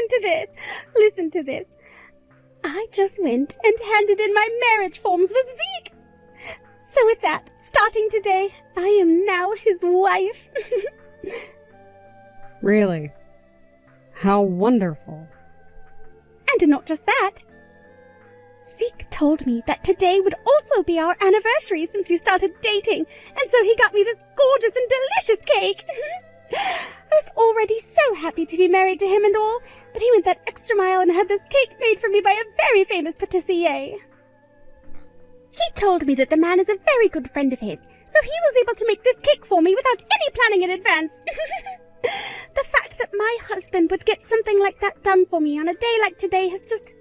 listen to this. Listen to this. I just went and handed in my marriage forms with Zeke. So with that, starting today, I am now his wife. Really? How wonderful. And not just that. Zeke told me that today would also be our anniversary since we started dating, and so he got me this gorgeous and delicious cake. I was already so happy to be married to him and all, but he went that extra mile and had this cake made for me by a very famous patissier. He told me that the man is a very good friend of his, so he was able to make this cake for me without any planning in advance. The fact that my husband would get something like that done for me on a day like today has just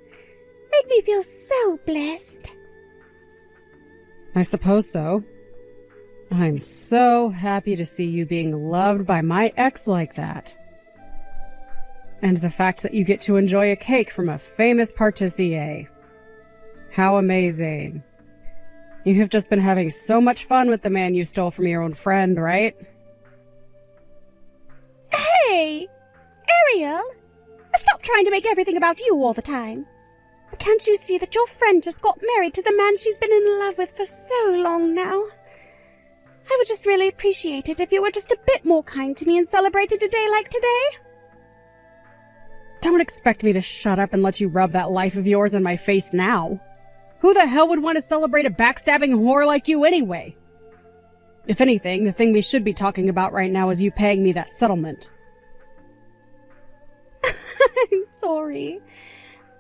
made me feel so blessed. I suppose so. I'm so happy to see you being loved by my ex like that. And the fact that you get to enjoy a cake from a famous patissier. How amazing. You have just been having so much fun with the man you stole from your own friend, right? Hey! Ariel! Stop trying to make everything about you all the time. Can't you see that your friend just got married to the man she's been in love with for so long now? I would just really appreciate it if you were just a bit more kind to me and celebrated a day like today. Don't expect me to shut up and let you rub that life of yours in my face now. Who the hell would want to celebrate a backstabbing whore like you anyway? If anything, the thing we should be talking about right now is you paying me that settlement. I'm sorry.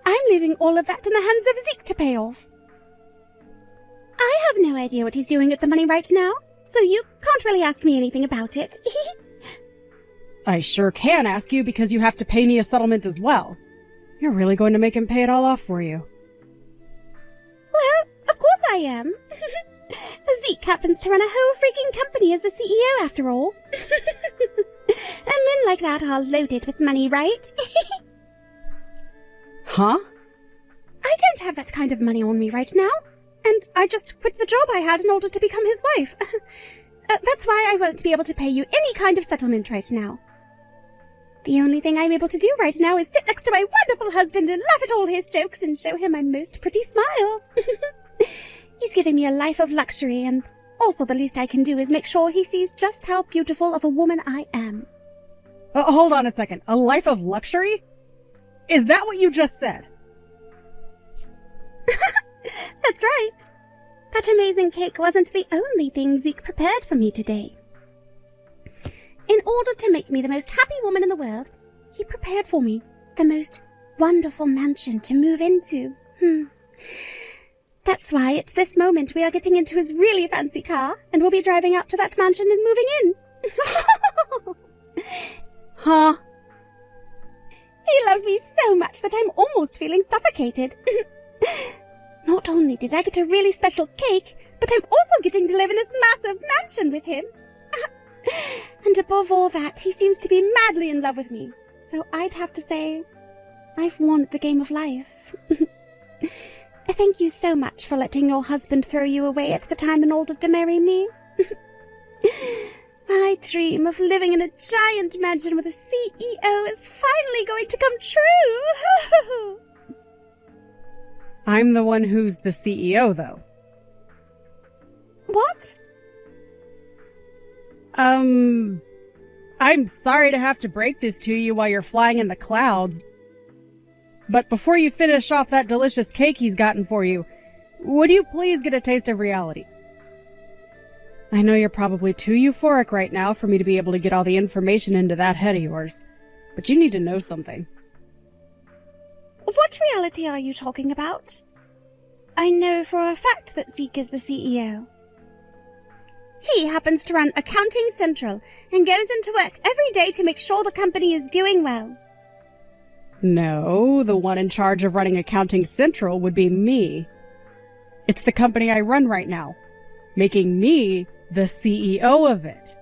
I'm leaving all of that in the hands of Zeke to pay off. I have no idea what he's doing with the money right now, so you can't really ask me anything about it. I sure can ask you because you have to pay me a settlement as well. You're really going to make him pay it all off for you. Well, of course I am. Zeke happens to run a whole freaking company as the CEO after all. And men like that are loaded with money, right? Huh? I don't have that kind of money on me right now, and I just quit the job I had in order to become his wife. That's why I won't be able to pay you any kind of settlement right now. The only thing I'm able to do right now is sit next to my wonderful husband and laugh at all his jokes and show him my most pretty smiles. He's giving me a life of luxury, and also the least I can do is make sure he sees just how beautiful of a woman I am. Hold on a second. A life of luxury? Is that what you just said? That's right. That amazing cake wasn't the only thing Zeke prepared for me today. In order to make me the most happy woman in the world, he prepared for me the most wonderful mansion to move into. That's why at this moment we are getting into his really fancy car, and we'll be driving out to that mansion and moving in. Huh? He loves me so much that I'm almost feeling suffocated. Not only did I get a really special cake, but I'm also getting to live in this massive mansion with him. And above all that, he seems to be madly in love with me. So I'd have to say, I've won at the game of life. Thank you so much for letting your husband throw you away at the time in order to marry me. My dream of living in a giant mansion with a CEO is finally going to come true. I'm the one who's the CEO, though. What? I'm sorry to have to break this to you while you're flying in the clouds. But before you finish off that delicious cake he's gotten for you, would you please get a taste of reality? I know you're probably too euphoric right now for me to be able to get all the information into that head of yours, but you need to know something. What reality are you talking about? I know for a fact that Zeke is the CEO. He happens to run Accounting Central and goes into work every day to make sure the company is doing well. No, the one in charge of running Accounting Central would be me. It's the company I run right now, making me the CEO of it.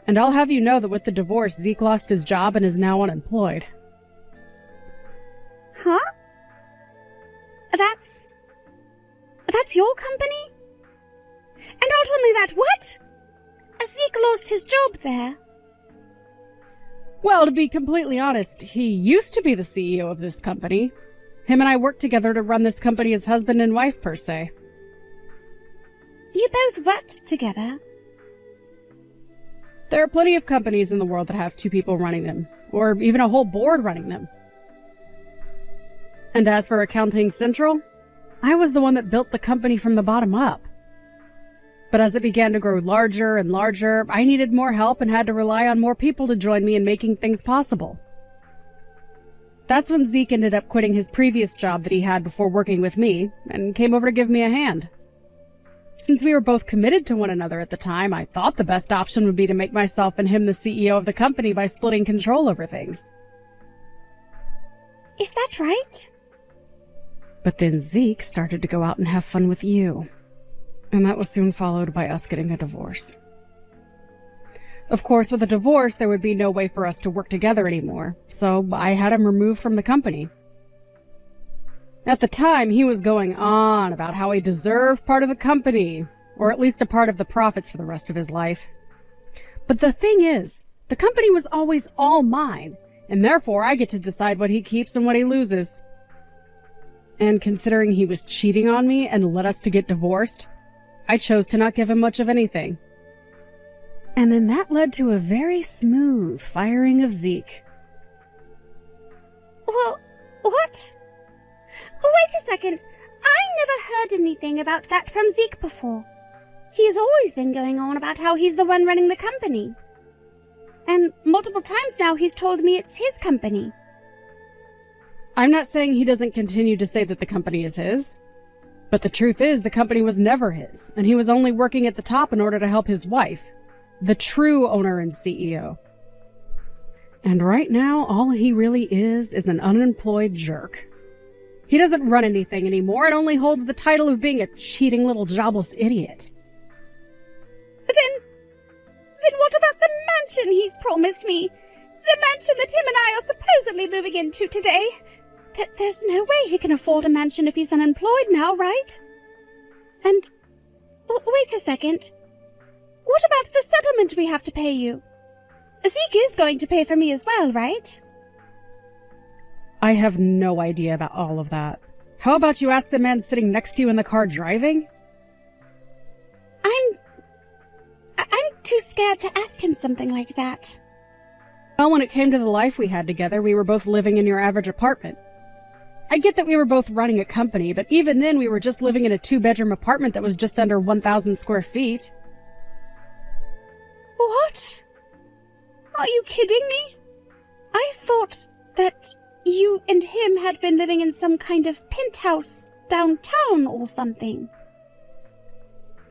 And I'll have you know that with the divorce, Zeke lost his job and is now unemployed. Huh? That's your company? And not only that, what? Zeke lost his job there. Well, to be completely honest, he used to be the CEO of this company. Him and I worked together to run this company as husband and wife, per se. You both worked together? There are plenty of companies in the world that have two people running them, or even a whole board running them. And as for Accounting Central, I was the one that built the company from the bottom up. But as it began to grow larger and larger, I needed more help and had to rely on more people to join me in making things possible. That's when Zeke ended up quitting his previous job that he had before working with me and came over to give me a hand. Since we were both committed to one another at the time, I thought the best option would be to make myself and him the CEO of the company by splitting control over things. Is that right? But then Zeke started to go out and have fun with you. And that was soon followed by us getting a divorce. Of course, with a divorce, there would be no way for us to work together anymore, so I had him removed from the company. At the time, he was going on about how he deserved part of the company, or at least a part of the profits for the rest of his life. But the thing is, the company was always all mine, and therefore I get to decide what he keeps and what he loses. And considering he was cheating on me and led us to get divorced, I chose to not give him much of anything. And then that led to a very smooth firing of Zeke. Well, what? Wait a second. I never heard anything about that from Zeke before. He's always been going on about how he's the one running the company. And multiple times now he's told me it's his company. I'm not saying he doesn't continue to say that the company is his. But the truth is, the company was never his, and he was only working at the top in order to help his wife, the true owner and CEO. And right now, all he really is an unemployed jerk. He doesn't run anything anymore and only holds the title of being a cheating little jobless idiot. Then what about the mansion he's promised me? The mansion that him and I are supposedly moving into today? There's no way he can afford a mansion if he's unemployed now, right? And, wait a second. What about the settlement we have to pay you? Zeke is going to pay for me as well, right? I have no idea about all of that. How about you ask the man sitting next to you in the car driving? I'm too scared to ask him something like that. Well, when it came to the life we had together, we were both living in your average apartment. I get that we were both running a company, but even then we were just living in a 2-bedroom apartment that was just under 1,000 square feet. What? Are you kidding me? I thought that you and him had been living in some kind of penthouse downtown or something.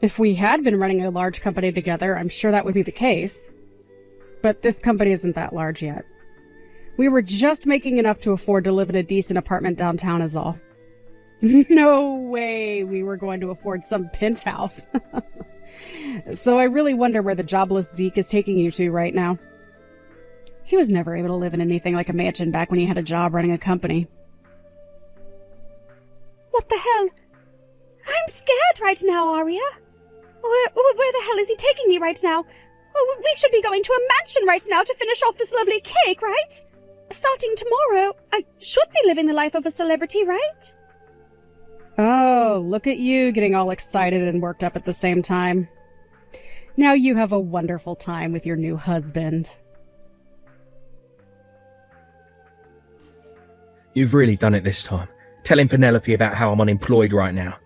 If we had been running a large company together, I'm sure that would be the case. But this company isn't that large yet. We were just making enough to afford to live in a decent apartment downtown is all. No way we were going to afford some penthouse. So I really wonder where the jobless Zeke is taking you to right now. He was never able to live in anything like a mansion back when he had a job running a company. What the hell? I'm scared right now, Arya. Where the hell is he taking me right now? Oh, we should be going to a mansion right now to finish off this lovely cake, right? Starting tomorrow, I should be living the life of a celebrity, right? Oh, look at you getting all excited and worked up at the same time. Now you have a wonderful time with your new husband. You've really done it this time, telling Penelope about how I'm unemployed right now.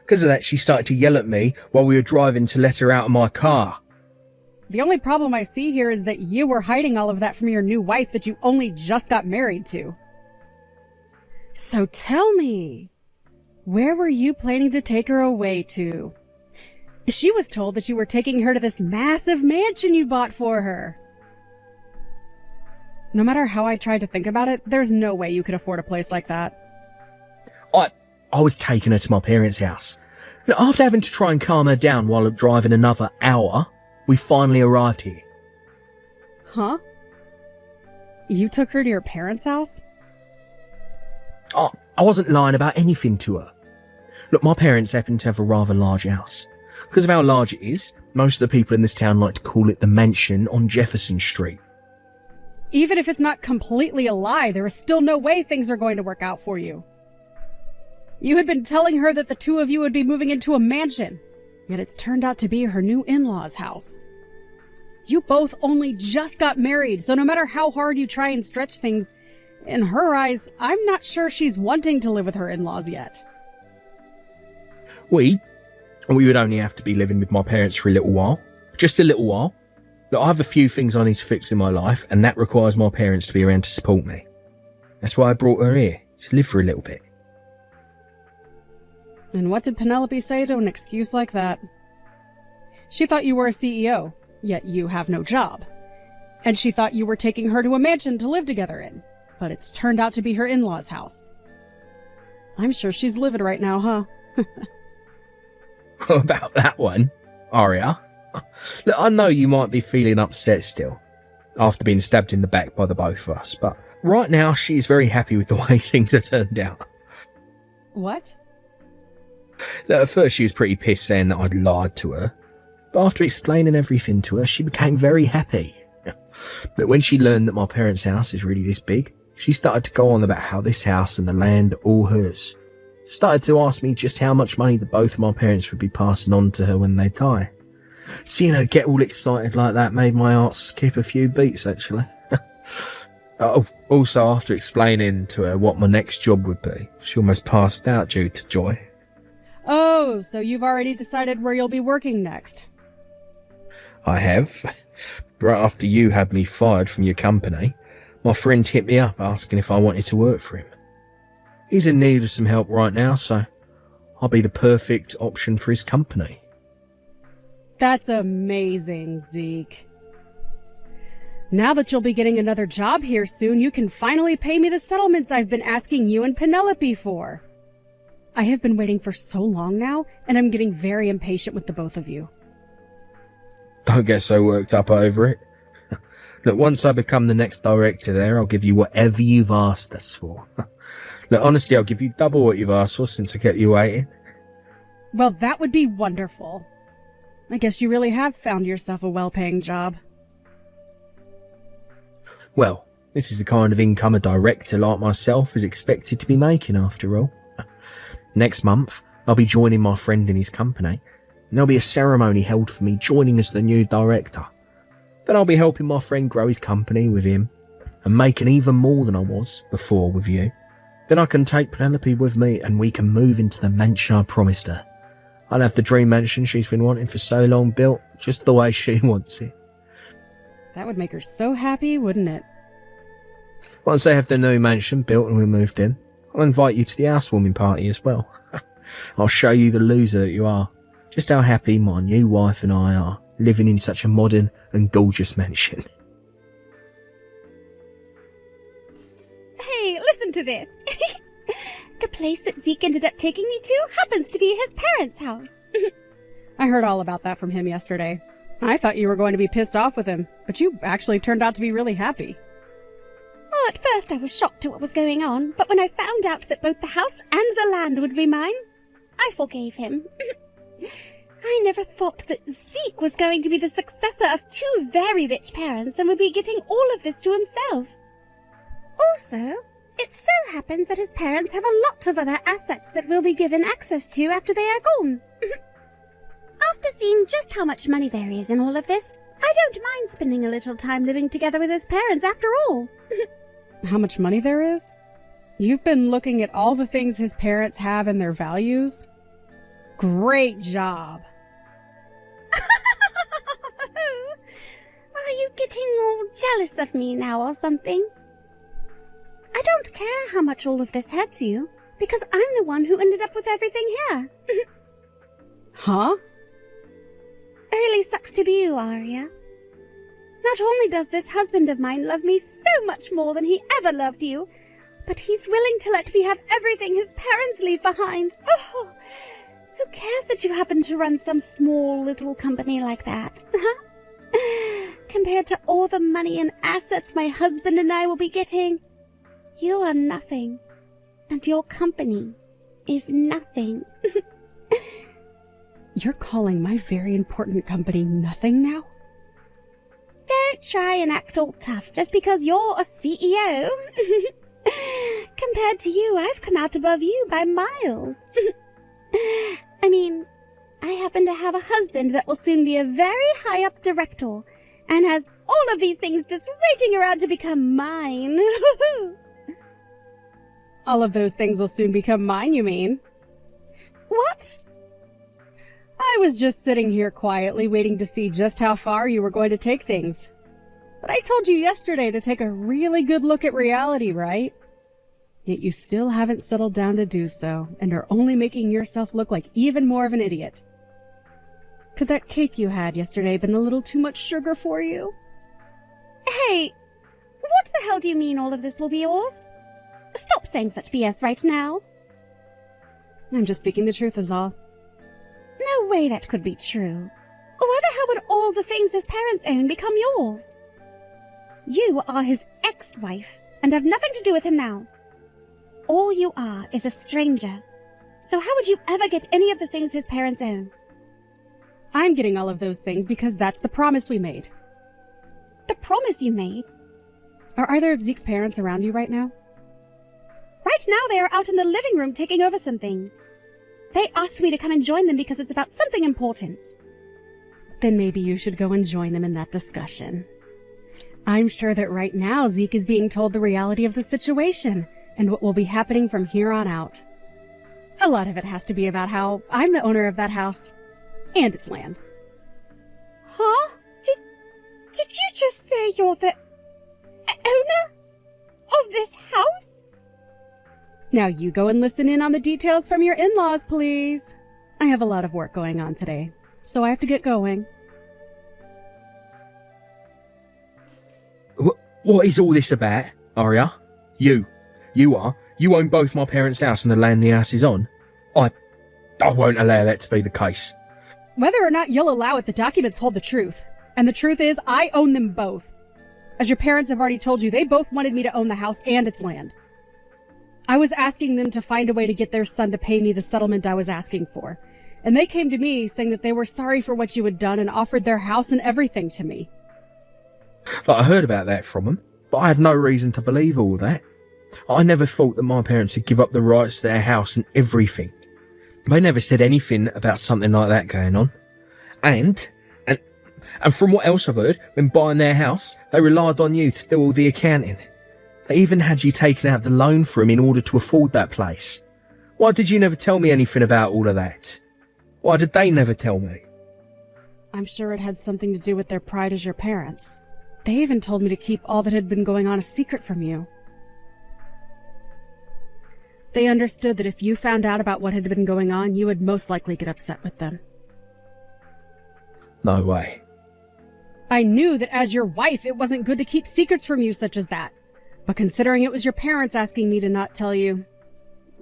Because of that, she started to yell at me while we were driving to let her out of my car. The only problem I see here is that you were hiding all of that from your new wife that you only just got married to. So tell me, where were you planning to take her away to? She was told that you were taking her to this massive mansion you bought for her. No matter how I tried to think about it, there's no way you could afford a place like that. I was taking her to my parents' house. And after having to try and calm her down while driving another hour, we finally arrived here. Huh? You took her to your parents' house? I wasn't lying about anything to her. Look, my parents happen to have a rather large house. Because of how large it is, most of the people in this town like to call it the mansion on Jefferson Street. Even if it's not completely a lie, there is still no way things are going to work out for you. You had been telling her that the two of you would be moving into a mansion, yet it's turned out to be her new in-laws' house. You both only just got married, so no matter how hard you try and stretch things, in her eyes, I'm not sure she's wanting to live with her in-laws yet. We would only have to be living with my parents for a little while. Just a little while. Look, I have a few things I need to fix in my life, and that requires my parents to be around to support me. That's why I brought her here, to live for a little bit. And what did Penelope say to an excuse like that? She thought you were a CEO, yet you have no job. And she thought you were taking her to a mansion to live together in, but it's turned out to be her in-laws' house. I'm sure she's livid right now, huh? About that one, Aria. Look, I know you might be feeling upset still, after being stabbed in the back by the both of us, but right now she's very happy with the way things have turned out. What? Look, at first she was pretty pissed saying that I'd lied to her, but after explaining everything to her, she became very happy. But when she learned that my parents' house is really this big, she started to go on about how this house and the land are all hers. Started to ask me just how much money the both of my parents would be passing on to her when they die. Seeing her get all excited like that made my heart skip a few beats, actually. Also, after explaining to her what my next job would be, she almost passed out due to joy. Oh, so you've already decided where you'll be working next? I have. Right after you had me fired from your company, my friend hit me up asking if I wanted to work for him. He's in need of some help right now, so I'll be the perfect option for his company. That's amazing, Zeke. Now that you'll be getting another job here soon, you can finally pay me the settlements I've been asking you and Penelope for. I have been waiting for so long now, and I'm getting very impatient with the both of you. Don't get so worked up over it. Look, once I become the next director there, I'll give you whatever you've asked us for. Look, honestly, I'll give you double what you've asked for since I kept you waiting. Well, that would be wonderful. I guess you really have found yourself a well-paying job. Well, this is the kind of income a director like myself is expected to be making, after all. Next month, I'll be joining my friend in his company, and there'll be a ceremony held for me joining as the new director. Then I'll be helping my friend grow his company with him, and making even more than I was before with you. Then I can take Penelope with me, and we can move into the mansion I promised her. I'll have the dream mansion she's been wanting for so long built, just the way she wants it. That would make her so happy, wouldn't it? Once I have the new mansion built and we moved in, I'll invite you to the housewarming party as well. I'll show you the loser that you are, just how happy my new wife and I are, living in such a modern and gorgeous mansion. Hey, listen to this. The place that Zeke ended up taking me to happens to be his parents' house. I heard all about that from him yesterday. I thought you were going to be pissed off with him, but you actually turned out to be really happy. Oh, at first I was shocked at what was going on, but when I found out that both the house and the land would be mine, I forgave him. I never thought that Zeke was going to be the successor of two very rich parents and would be getting all of this to himself. Also, it so happens that his parents have a lot of other assets that we'll be given access to after they are gone. After seeing just how much money there is in all of this, I don't mind spending a little time living together with his parents after all. How much money there is? You've been looking at all the things his parents have and their values? Great job. Are you getting all jealous of me now or something? I don't care how much all of this hurts you, because I'm the one who ended up with everything here. Huh? It really sucks to be you, Arya. Not only does this husband of mine love me so much more than he ever loved you, but he's willing to let me have everything his parents leave behind. Oh, who cares that you happen to run some small little company like that? Compared to all the money and assets my husband and I will be getting, you are nothing, and your company is nothing. You're calling my very important company nothing now? Don't try and act all tough just because you're a CEO. Compared to you, I've come out above you by miles. I mean, I happen to have a husband that will soon be a very high-up director and has all of these things just waiting around to become mine. All of those things will soon become mine, you mean? What? I was just sitting here quietly waiting to see just how far you were going to take things. But I told you yesterday to take a really good look at reality, right? Yet you still haven't settled down to do so, and are only making yourself look like even more of an idiot. Could that cake you had yesterday been a little too much sugar for you? Hey, what the hell do you mean all of this will be yours? Stop saying such BS right now. I'm just speaking the truth is all. No way that could be true. Why the hell would all the things his parents own become yours? You are his ex-wife and have nothing to do with him now. All you are is a stranger. So how would you ever get any of the things his parents own? I'm getting all of those things because that's the promise we made. The promise you made? Are either of Zeke's parents around you right now? Right now they are out in the living room taking over some things. They asked me to come and join them because it's about something important. Then maybe you should go and join them in that discussion. I'm sure that right now Zeke is being told the reality of the situation and what will be happening from here on out. A lot of it has to be about how I'm the owner of that house and its land. Huh? Did you just say you're the owner of this house? Now you go and listen in on the details from your in-laws, please. I have a lot of work going on today, so I have to get going. What is all this about, Arya? You own both my parents' house and the land the house is on. I won't allow that to be the case. Whether or not you'll allow it, the documents hold the truth. And the truth is, I own them both. As your parents have already told you, they both wanted me to own the house and its land. I was asking them to find a way to get their son to pay me the settlement I was asking for. And they came to me saying that they were sorry for what you had done and offered their house and everything to me. I heard about that from them, but I had no reason to believe all that. I never thought that my parents would give up the rights to their house and everything. They never said anything about something like that going on. And from what else I've heard, when buying their house, they relied on you to do all the accounting. They even had you taking out the loan for them in order to afford that place. Why did you never tell me anything about all of that? Why did they never tell me? I'm sure it had something to do with their pride as your parents. They even told me to keep all that had been going on a secret from you. They understood that if you found out about what had been going on, you would most likely get upset with them. No way. I knew that as your wife, it wasn't good to keep secrets from you such as that. But considering it was your parents asking me to not tell you,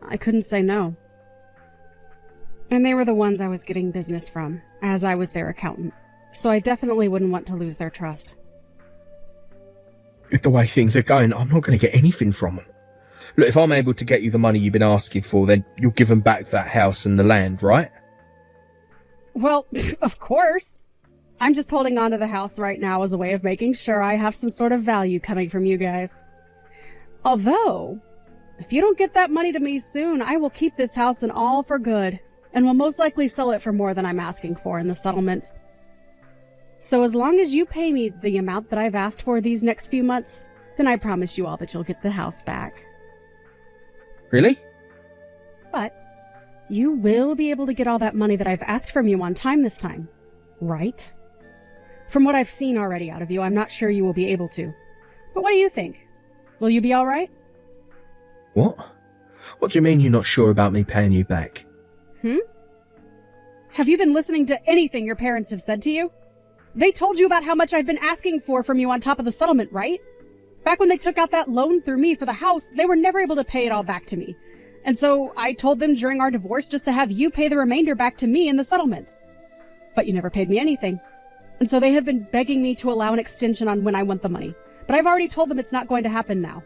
I couldn't say no. And they were the ones I was getting business from, as I was their accountant. So I definitely wouldn't want to lose their trust. The way things are going, I'm not going to get anything from them. Look, if I'm able to get you the money you've been asking for, then you'll give them back that house and the land, right? Well, of course. I'm just holding on to the house right now as a way of making sure I have some sort of value coming from you guys. Although, if you don't get that money to me soon, I will keep this house and all for good, and will most likely sell it for more than I'm asking for in the settlement. So as long as you pay me the amount that I've asked for these next few months, then I promise you all that you'll get the house back. Really? But you will be able to get all that money that I've asked from you on time this time, right? From what I've seen already out of you, I'm not sure you will be able to. But what do you think? Will you be all right? What? What do you mean you're not sure about me paying you back? Have you been listening to anything your parents have said to you? They told you about how much I've been asking for from you on top of the settlement, right? Back when they took out that loan through me for the house, they were never able to pay it all back to me. And so I told them during our divorce just to have you pay the remainder back to me in the settlement. But you never paid me anything. And so they have been begging me to allow an extension on when I want the money. But I've already told them it's not going to happen now.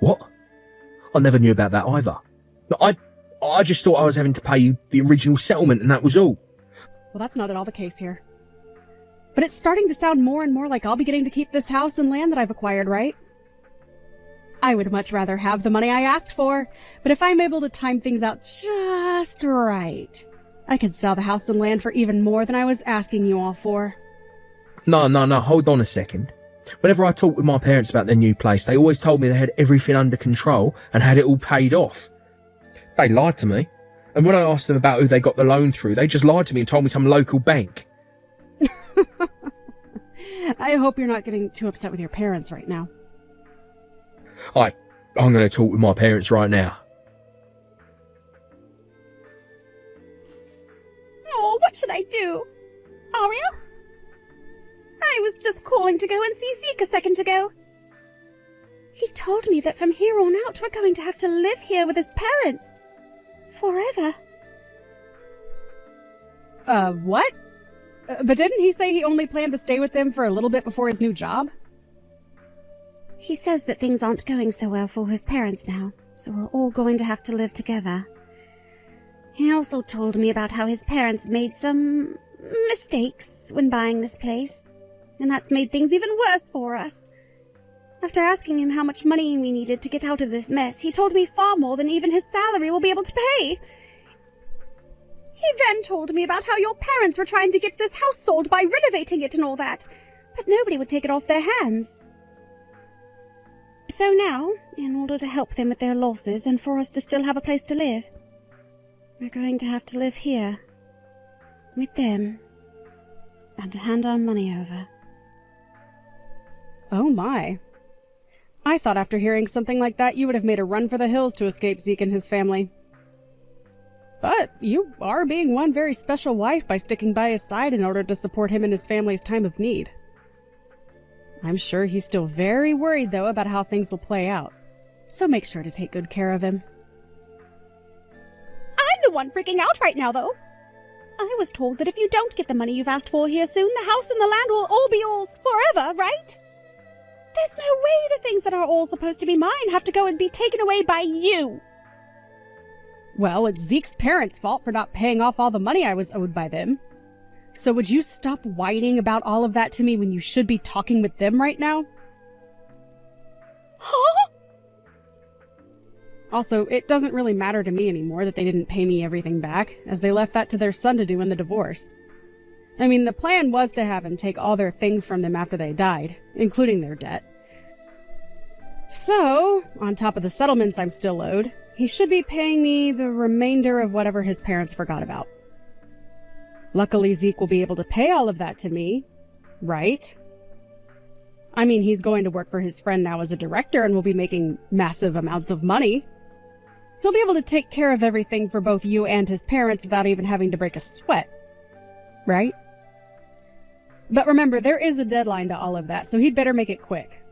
What? I never knew about that either. I just thought I was having to pay you the original settlement and that was all. Well, that's not at all the case here. But it's starting to sound more and more like I'll be getting to keep this house and land that I've acquired, right? I would much rather have the money I asked for, but if I'm able to time things out just right, I could sell the house and land for even more than I was asking you all for. No, hold on a second. Whenever I talked with my parents about their new place, they always told me they had everything under control and had it all paid off. They lied to me. And when I asked them about who they got the loan through, they just lied to me and told me some local bank. I hope you're not getting too upset with your parents right now. I'm going to talk with my parents right now. Oh, what should I do? Aria? I was just calling to go and see Zeke a second ago. He told me that from here on out we're going to have to live here with his parents. Forever. What? But didn't he say he only planned to stay with them for a little bit before his new job? He says that things aren't going so well for his parents now, so we're all going to have to live together. He also told me about how his parents made some mistakes when buying this place, and that's made things even worse for us. After asking him how much money we needed to get out of this mess, he told me far more than even his salary will be able to pay. He then told me about how your parents were trying to get this house sold by renovating it and all that, but nobody would take it off their hands. So now, in order to help them with their losses and for us to still have a place to live, we're going to have to live here, with them, and to hand our money over. Oh my. I thought after hearing something like that you would have made a run for the hills to escape Zeke and his family. But you are being one very special wife by sticking by his side in order to support him in his family's time of need. I'm sure he's still very worried, though, about how things will play out. So make sure to take good care of him. I'm the one freaking out right now, though. I was told that if you don't get the money you've asked for here soon, the house and the land will all be yours forever, right? There's no way the things that are all supposed to be mine have to go and be taken away by you. Well, it's Zeke's parents' fault for not paying off all the money I was owed by them. So would you stop whining about all of that to me when you should be talking with them right now? Huh? Also, it doesn't really matter to me anymore that they didn't pay me everything back, as they left that to their son to do in the divorce. I mean, the plan was to have him take all their things from them after they died, including their debt. So, on top of the settlements I'm still owed, he should be paying me the remainder of whatever his parents forgot about. Luckily, Zeke will be able to pay all of that to me, right? I mean, he's going to work for his friend now as a director and will be making massive amounts of money. He'll be able to take care of everything for both you and his parents without even having to break a sweat, right? But remember, there is a deadline to all of that, so he'd better make it quick.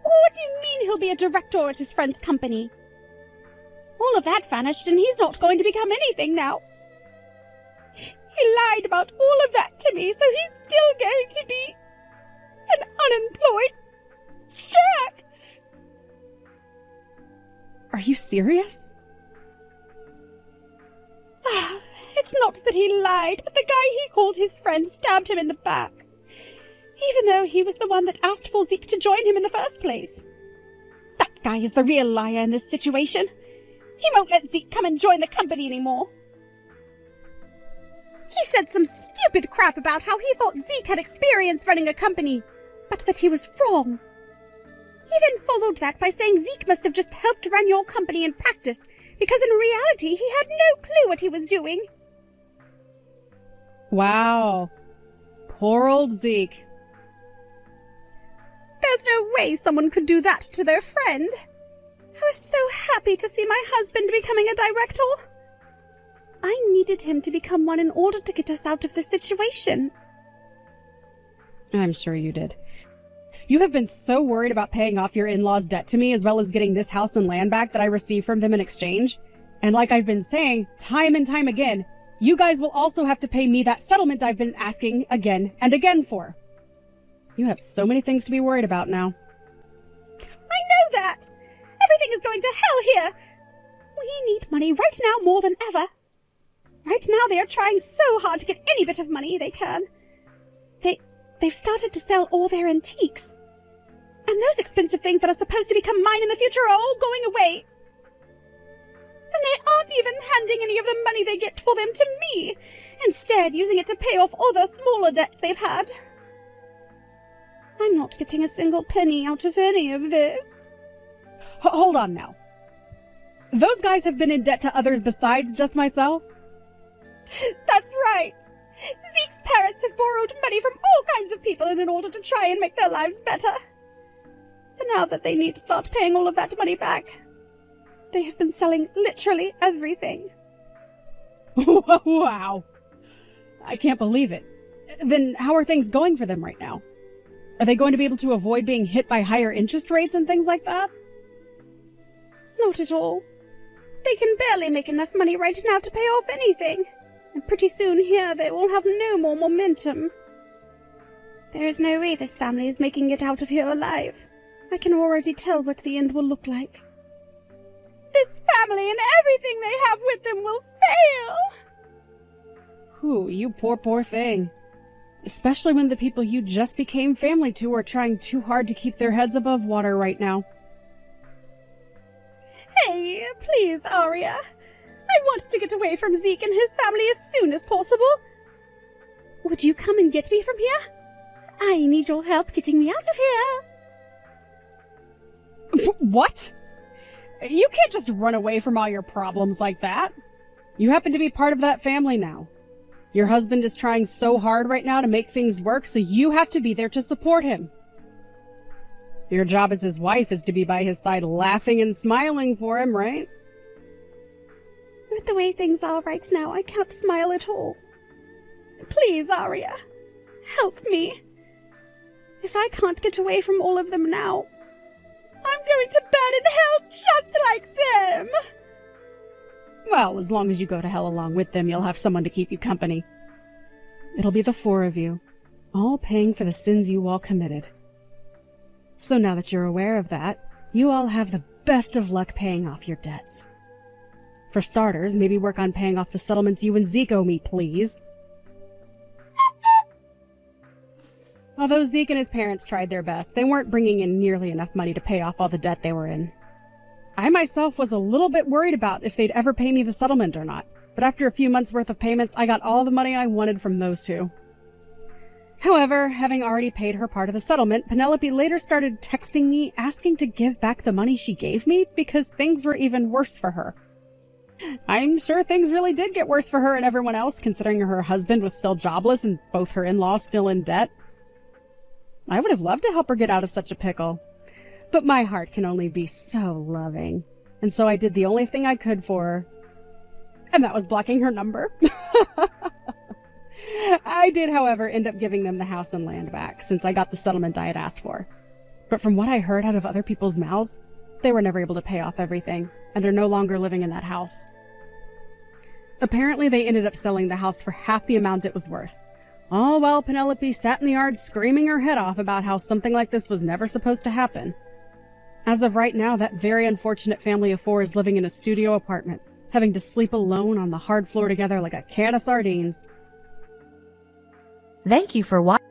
What do you mean he'll be a director at his friend's company? All of that vanished and he's not going to become anything now. He lied about all of that to me, so he's still going to be an unemployed Jack. Are you serious? It's not that he lied, but the guy he called his friend stabbed him in the back. Even though he was the one that asked for Zeke to join him in the first place. That guy is the real liar in this situation. He won't let Zeke come and join the company anymore. He said some stupid crap about how he thought Zeke had experience running a company, but that he was wrong. He then followed that by saying Zeke must have just helped run your company in practice, because in reality he had no clue what he was doing. Wow. Poor old Zeke. There's no way someone could do that to their friend. I was so happy to see my husband becoming a director. I needed him to become one in order to get us out of this situation. I'm sure you did. You have been so worried about paying off your in-laws' debt to me as well as getting this house and land back that I received from them in exchange. And like I've been saying time and time again, you guys will also have to pay me that settlement I've been asking again and again for. You have so many things to be worried about now. I know that! Everything is going to hell here! We need money right now more than ever. Right now they are trying so hard to get any bit of money they can. they've started to sell all their antiques. And those expensive things that are supposed to become mine in the future are all going away. And they aren't even handing any of the money they get for them to me, instead using it to pay off all the smaller debts they've had. I'm not getting a single penny out of any of this. Hold on now. Those guys have been in debt to others besides just myself? That's right. Zeke's parents have borrowed money from all kinds of people in order to try and make their lives better. But now that they need to start paying all of that money back, they have been selling literally everything. Wow. I can't believe it. Then how are things going for them right now? Are they going to be able to avoid being hit by higher interest rates and things like that? Not at all. They can barely make enough money right now to pay off anything. And pretty soon here they will have no more momentum. There is no way this family is making it out of here alive. I can already tell what the end will look like. This family and everything they have with them will fail! Whew, you poor thing. Especially when the people you just became family to are trying too hard to keep their heads above water right now. Hey, please, Arya. I want to get away from Zeke and his family as soon as possible. Would you come and get me from here? I need your help getting me out of here. What? You can't just run away from all your problems like that. You happen to be part of that family now. Your husband is trying so hard right now to make things work, so you have to be there to support him. Your job as his wife is to be by his side laughing and smiling for him, right? With the way things are right now, I can't smile at all. Please, Arya, help me. If I can't get away from all of them now, I'm going to burn in hell just like them! Well, as long as you go to hell along with them, you'll have someone to keep you company. It'll be the four of you, all paying for the sins you all committed. So now that you're aware of that, you all have the best of luck paying off your debts. For starters, maybe work on paying off the settlements you and Zeke owe me, please. Although Zeke and his parents tried their best, they weren't bringing in nearly enough money to pay off all the debt they were in. I myself was a little bit worried about if they'd ever pay me the settlement or not, but after a few months' worth of payments, I got all the money I wanted from those two. However, having already paid her part of the settlement, Penelope later started texting me asking to give back the money she gave me because things were even worse for her. I'm sure things really did get worse for her and everyone else, considering her husband was still jobless and both her in-laws still in debt. I would have loved to help her get out of such a pickle. But my heart can only be so loving. And so I did the only thing I could for her. And that was blocking her number. I did, however, end up giving them the house and land back, since I got the settlement I had asked for. But from what I heard out of other people's mouths, they were never able to pay off everything, and are no longer living in that house. Apparently they ended up selling the house for half the amount it was worth. All while Penelope sat in the yard screaming her head off about how something like this was never supposed to happen. As of right now, that very unfortunate family of four is living in a studio apartment, having to sleep alone on the hard floor together like a can of sardines. Thank you for watching.